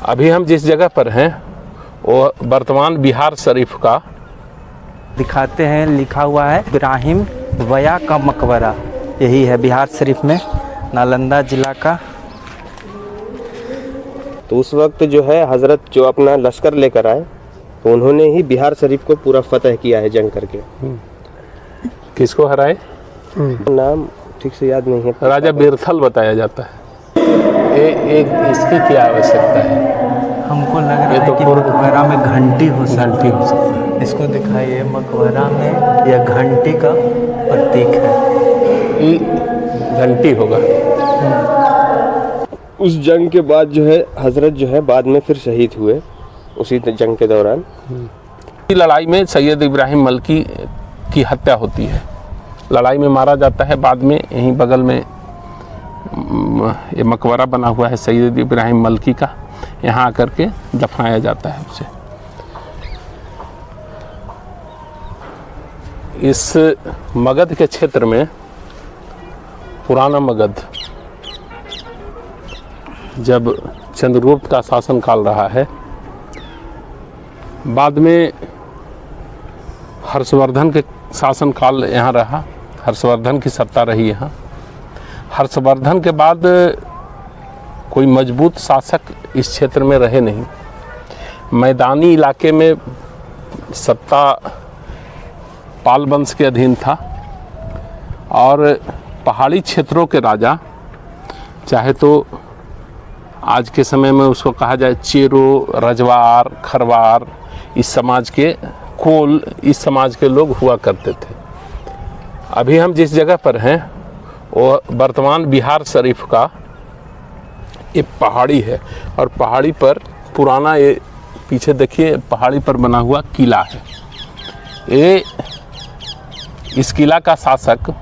अभी हम जिस जगह पर हैं वो वर्तमान बिहार शरीफ का दिखाते हैं। लिखा हुआ है इब्राहिम वया का मकबरा, यही है बिहार शरीफ में, नालंदा जिला का। तो उस वक्त जो है हजरत जो अपना लश्कर लेकर आए तो उन्होंने ही बिहार शरीफ को पूरा फतह किया है जंग करके। किसको हराए नाम ठीक से याद नहीं है। राजा बिरथल बताया जाता है। इसकी क्या आवश्यकता है? हमको लग रहा ये है तो कि मकबरा में घंटी हो सकती है। इसको दिखाइए, मकबरा में यह घंटी का प्रतीक है। ये घंटी होगा। उस जंग के बाद जो है हजरत जो है बाद में फिर शहीद हुए उसी जंग के दौरान। लड़ाई में सैयद इब्राहिम मलकी की हत्या होती है, लड़ाई में मारा जाता है। बाद में यहीं बगल में ये मकबरा बना हुआ है सैयद इब्राहिम मलकी का, यहाँ आकर के दफनाया जाता है उसे। इस मगध के क्षेत्र में, पुराना मगध, जब चंद्रगुप्त का शासन काल रहा है, बाद में हर्षवर्धन के शासन काल यहाँ रहा, हर्षवर्धन की सत्ता रही यहाँ। हर्षवर्धन के बाद कोई मजबूत शासक इस क्षेत्र में रहे नहीं। मैदानी इलाके में सत्ता पाल वंश के अधीन था और पहाड़ी क्षेत्रों के राजा, चाहे तो आज के समय में उसको कहा जाए चेरो, रजवार, खरवार, इस समाज के कोल, इस समाज के लोग हुआ करते थे। अभी हम जिस जगह पर हैं वो वर्तमान बिहार शरीफ का एक पहाड़ी है और पहाड़ी पर पुराना, ये पीछे देखिए पहाड़ी पर बना हुआ किला है। ये इस किला का शासक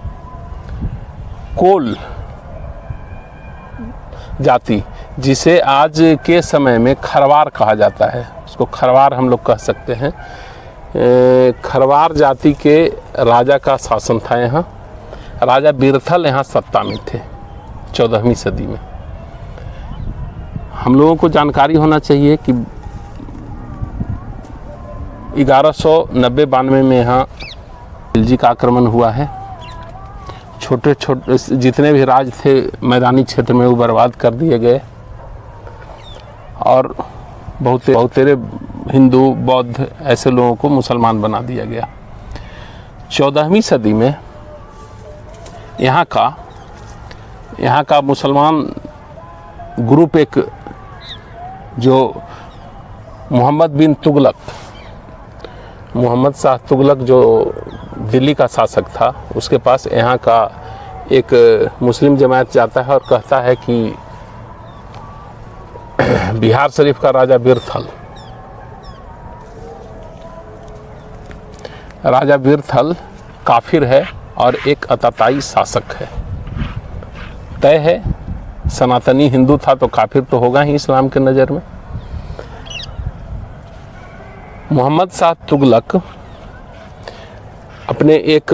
कोल जाति, जिसे आज के समय में खरवार कहा जाता है, उसको खरवार हम लोग कह सकते हैं। खरवार जाति के राजा का शासन था यहाँ। राजा बिरथल यहाँ सत्ता में थे 14वीं सदी में। हम लोगों को जानकारी होना चाहिए कि 1190-92 में यहाँ खिलजी का आक्रमण हुआ है। छोटे छोटे जितने भी राज थे मैदानी क्षेत्र में वो बर्बाद कर दिए गए और बहुतेरे हिंदू, बौद्ध ऐसे लोगों को मुसलमान बना दिया गया। 14वीं सदी में यहाँ का मुसलमान ग्रुप, एक जो मोहम्मद शाह तुगलक जो दिल्ली का शासक था, उसके पास यहाँ का एक मुस्लिम जमात जाता है और कहता है कि बिहार शरीफ का राजा बिरथल काफिर है और एक अताताई शासक है। तय है, सनातनी हिंदू था तो काफिर तो होगा ही इस्लाम के नज़र में। मोहम्मद शाह तुगलक अपने एक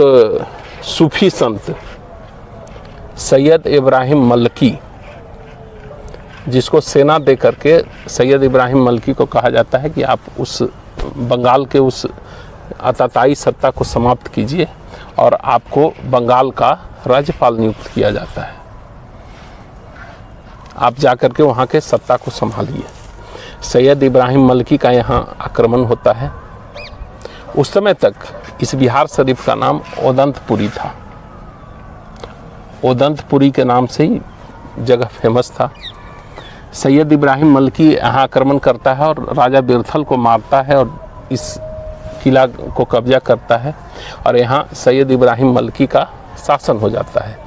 सूफी संत सैयद इब्राहिम मलकी, जिसको सेना दे करके सैयद इब्राहिम मलकी को कहा जाता है कि आप उस बंगाल के उस अताताई सत्ता को समाप्त कीजिए और आपको बंगाल का राज्यपाल नियुक्त किया जाता है, आप जाकर के वहाँ के सत्ता को संभालिए। सैयद इब्राहिम मलकी का यहाँ आक्रमण होता है। उस समय तक इस बिहार शरीफ का नाम ओदंतपुरी था। ओदंतपुरी के नाम से ही जगह फेमस था। सैयद इब्राहिम मलकी यहाँ आक्रमण करता है और राजा बिरथल को मारता है और इस किला को कब्जा करता है और यहाँ सैयद इब्राहिम मलकी का शासन हो जाता है।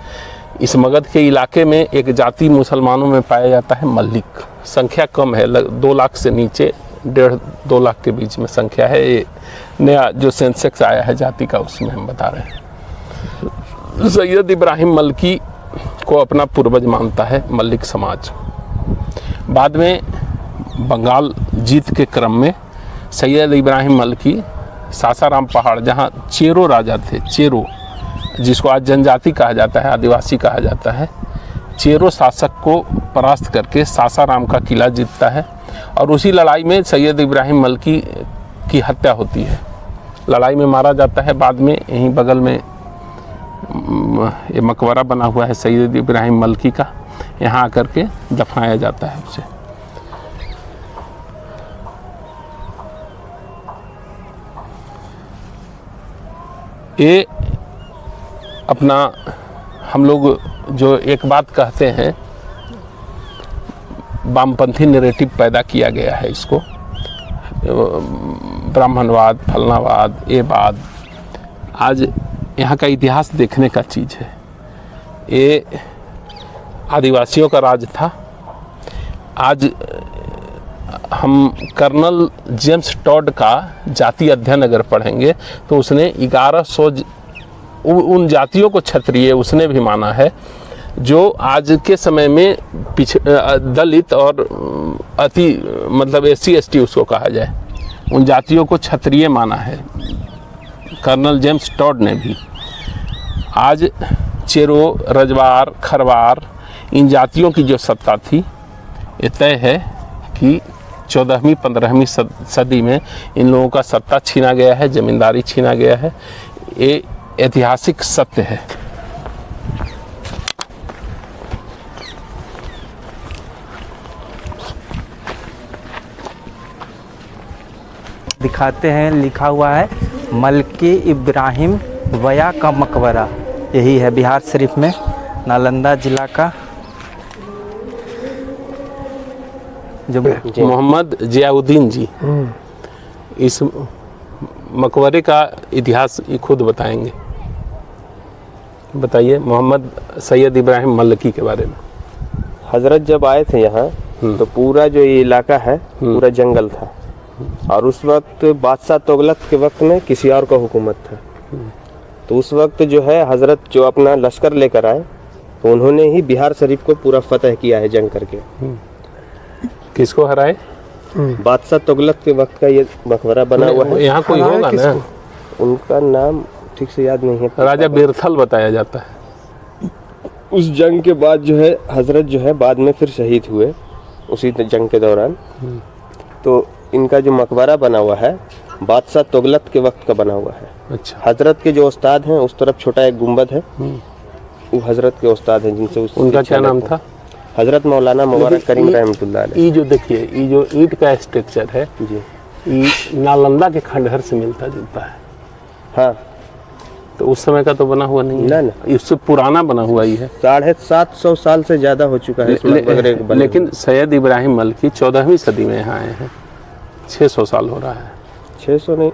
इस मगध के इलाके में एक जाति मुसलमानों में पाया जाता है मल्लिक। संख्या कम है, 2 लाख से नीचे, 1.5-2 लाख के बीच में संख्या है। ये नया जो सेंसेक्स आया है जाति का, उसमें हम बता रहे हैं। सैयद इब्राहिम मलकी को अपना पूर्वज मानता है मल्लिक समाज। बाद में बंगाल जीत के क्रम में सैयद इब्राहिम मलकी सासाराम पहाड़, जहाँ चेरो राजा थे, चेरो जिसको आज जनजाति कहा जाता है, आदिवासी कहा जाता है, चेरो शासक को परास्त करके सासाराम का किला जीतता है और उसी लड़ाई में सैयद इब्राहिम मलकी की हत्या होती है। लड़ाई में मारा जाता है, बाद में यहीं बगल में ये मकबरा बना हुआ है सैयद इब्राहिम मलकी का, यहाँ आकर के दफनाया जाता है उसे। ये अपना हम लोग जो एक बात कहते हैं, वामपंथी नैरेटिव पैदा किया गया है इसको, ब्राह्मणवाद, फलनावाद, ये बात। आज यहाँ का इतिहास देखने का चीज़ है। ये आदिवासियों का राज था। आज हम कर्नल जेम्स टॉड का जाति अध्ययन अगर पढ़ेंगे तो उसने 1100 उन जातियों को क्षत्रिय उसने भी माना है जो आज के समय में दलित और अति मतलब SC ST उसको कहा जाए, उन जातियों को क्षत्रिय माना है कर्नल जेम्स टॉड ने भी। आज चेरो, रजवार, खरवार, इन जातियों की जो सत्ता थी, ये तय है कि 14वीं 15वीं सदी में इन लोगों का सत्ता छीना गया है, जमींदारी छीना गया है। ये ऐतिहासिक सत्य है। दिखाते हैं, लिखा हुआ है मलकी इब्राहिम वया का मकबरा। यही है बिहार शरीफ में, नालंदा जिला का। जो मोहम्मद जियाउद्दीन जी इस मकबरे का इतिहास खुद बताएंगे। बताइए मोहम्मद सैयद इब्राहिम मलकी के बारे में। हजरत जब आए थे यहाँ तो पूरा जो ये इलाका है पूरा जंगल था, और उस वक्त बादशाह तुगलक के वक्त में किसी और का हुकूमत था। तो उस वक्त जो है हजरत जो अपना लश्कर लेकर आए तो उन्होंने ही बिहार शरीफ को पूरा फतह किया है जंग करके। किसको हराए? बादशाह तुगलक के वक्त का ये मकबरा बना हुआ है। यहाँ कोई होगा ना, उनका नाम ठीक से याद नहीं है। राजा बिरथल बताया जाता है। उस जंग के बाद जो है हजरत जो है बाद में फिर शहीद हुए उसी जंग के दौरान। तो इनका जो मकबरा बना हुआ है बादशाह तुगलक के वक्त का बना हुआ है। अच्छा। हजरत के जो उस्ताद हैं उस तरफ छोटा एक गुंबद है, वो हजरत के उस्ताद हैं जिनसे उनका क्या नाम था? हजरत मौलाना मुबारक करीम रहमतुल्लाह अलैह। ये जो देखिए, ये जो ईंट का स्ट्रक्चर है जी, ये नालंदा के खंडहर से मिलता जुलता है। हाँ, तो उस समय का तो बना हुआ नहीं है ना, इससे पुराना बना हुआ ही है। 750 साल से ज्यादा हो चुका है लेकिन सैयद इब्राहिम मलकी 14वीं सदी में यहाँ आए हैं। 600 साल हो रहा है। 600 नहीं,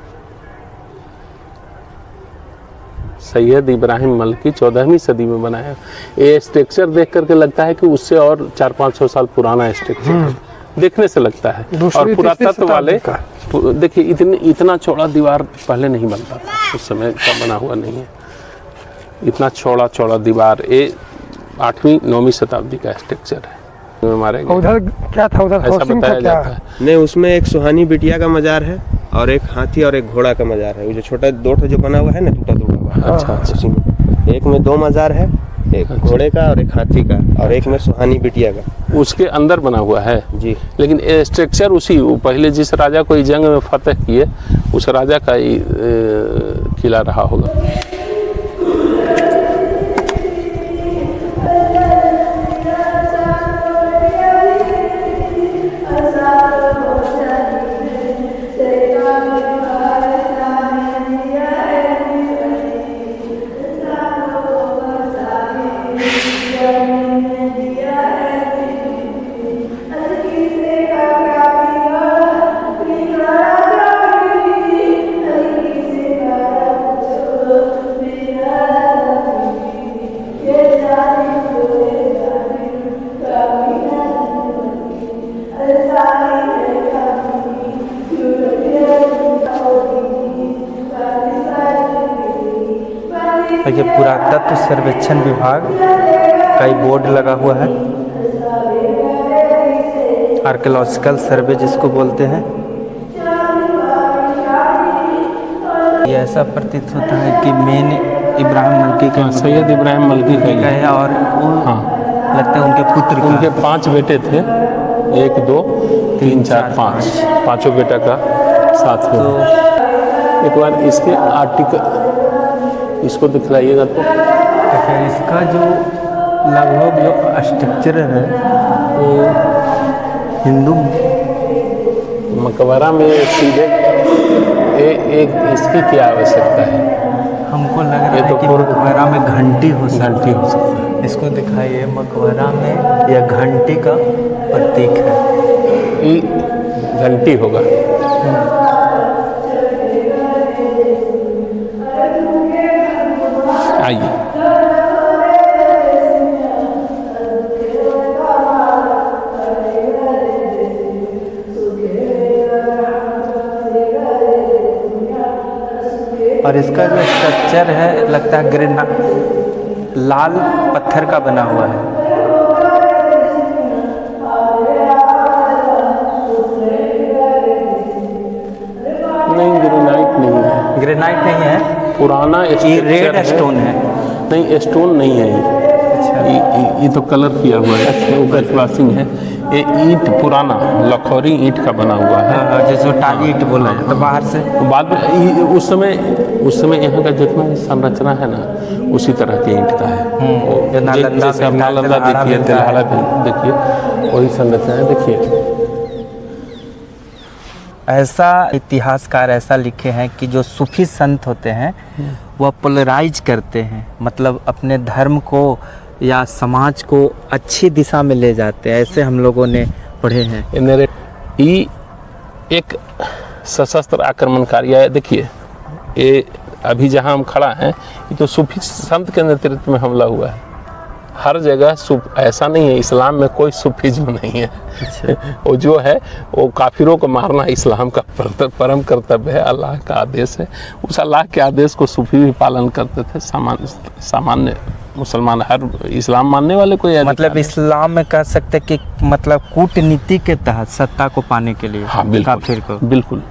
सैयद इब्राहिम मलकी 14वीं सदी में बना है। ये स्ट्रक्चर देख करके लगता है कि उससे और 400-500 साल पुराना स्ट्रक्चर है, देखने से लगता है। और पुरातत्व वाले देखिए इतना चौड़ा दीवार पहले नहीं बनता था, उस समय का बना हुआ नहीं है। इतना चौड़ा दीवार, ये 8वीं 9वीं शताब्दी का स्ट्रक्चर है। मारे गए। उधर क्या था? उधर ऐसा बताया जाता है। नहीं, उसमें एक सुहानी बिटिया का मजार है और एक हाथी और एक घोड़ा का मजार है। वो जो छोटा दो जो बना हुआ है ना, टूटा हुआ। अच्छा। उसी में एक में 2 मजार है, एक घोड़े का और एक हाथी का, और एक में सुहानी बिटिया का। उसके अंदर बना हुआ है जी। लेकिन स्ट्रक्चर उसी पहले जिस राजा को जंग में फतह किए उस राजा का ही किला रहा होगा। ये पुरातत्व सर्वेक्षण विभाग का ही बोर्ड लगा हुआ है, आर्कियोलॉजिकल सर्वे जिसको बोलते हैं। ये ऐसा प्रतीत होता है कि मेन इब्राहिम मलकी का सैयद इब्राहिम मलकी का ही है, और वो हाँ, लगता है उनके पुत्र का। उनके 5 बेटे थे, 1 2 3 4 5 पांचों बेटा का साथ में। तो एक बार इसके आर्टिकल इसको दिखलाइएगा तो इसका जो लगभग जो स्ट्रक्चर है वो हिंदू मकबरा में सीधे एक इसकी क्या आवश्यकता है? हमको लग रहा ये है तो कि पूर्व- मकबरा में घंटी हो सकती घंटी हो सकती है। है। इसको दिखाइए, मकबरा में यह घंटी का प्रतीक है। ये घंटी होगा। आइए और इसका जो स्ट्रक्चर है लगता है लाल पत्थर का बना हुआ है। नहीं, ग्रेनाइट नहीं है, ग्रेनाइट नहीं है, पुराना ये स्ट्रक्चर रेड है। स्टोन है। नहीं, स्टोन नहीं है ये। ये तो कलर किया हुआ है, ऊपर फ्लासिंग है। ये ईंट पुराना लखौरी ईंट का बना हुआ है। जैसे टाली ईंट बोला जाता है बाहर से। बाद में उस समय यहाँ का जितना भी संरचना है ना उसी तरह के ईंट का है। जो नालंदा जैसे आप में नालंदा तिल्हाड़ा देखिए, मिलता है। तिल्हाड़ा भी देखिए, वही संरचना है। देखिए ऐसा इतिहासकार ऐसा लिखे हैं कि जो सूफी संत होते हैं वह पोलराइज करते हैं, मतलब अपने धर्म को या समाज को अच्छी दिशा में ले जाते हैं। ऐसे हम लोगों ने पढ़े हैं। ये एक सशस्त्र आक्रमणकारी है। देखिए ये अभी जहाँ हम खड़ा हैं ये तो सूफी संत के नेतृत्व में हमला हुआ है। हर जगह ऐसा नहीं है, इस्लाम में कोई सूफीज्म नहीं है। वो जो है वो काफिरों को मारना इस्लाम का परम कर्तव्य है, अल्लाह का आदेश है। उस अल्लाह के आदेश को सूफी भी पालन करते थे। सामान्य मुसलमान, हर इस्लाम मानने वाले को मतलब इस्लाम में कह सकते कि मतलब कूटनीति के तहत सत्ता को पाने के लिए हाँ बिल्कुल, काफिर को बिल्कुल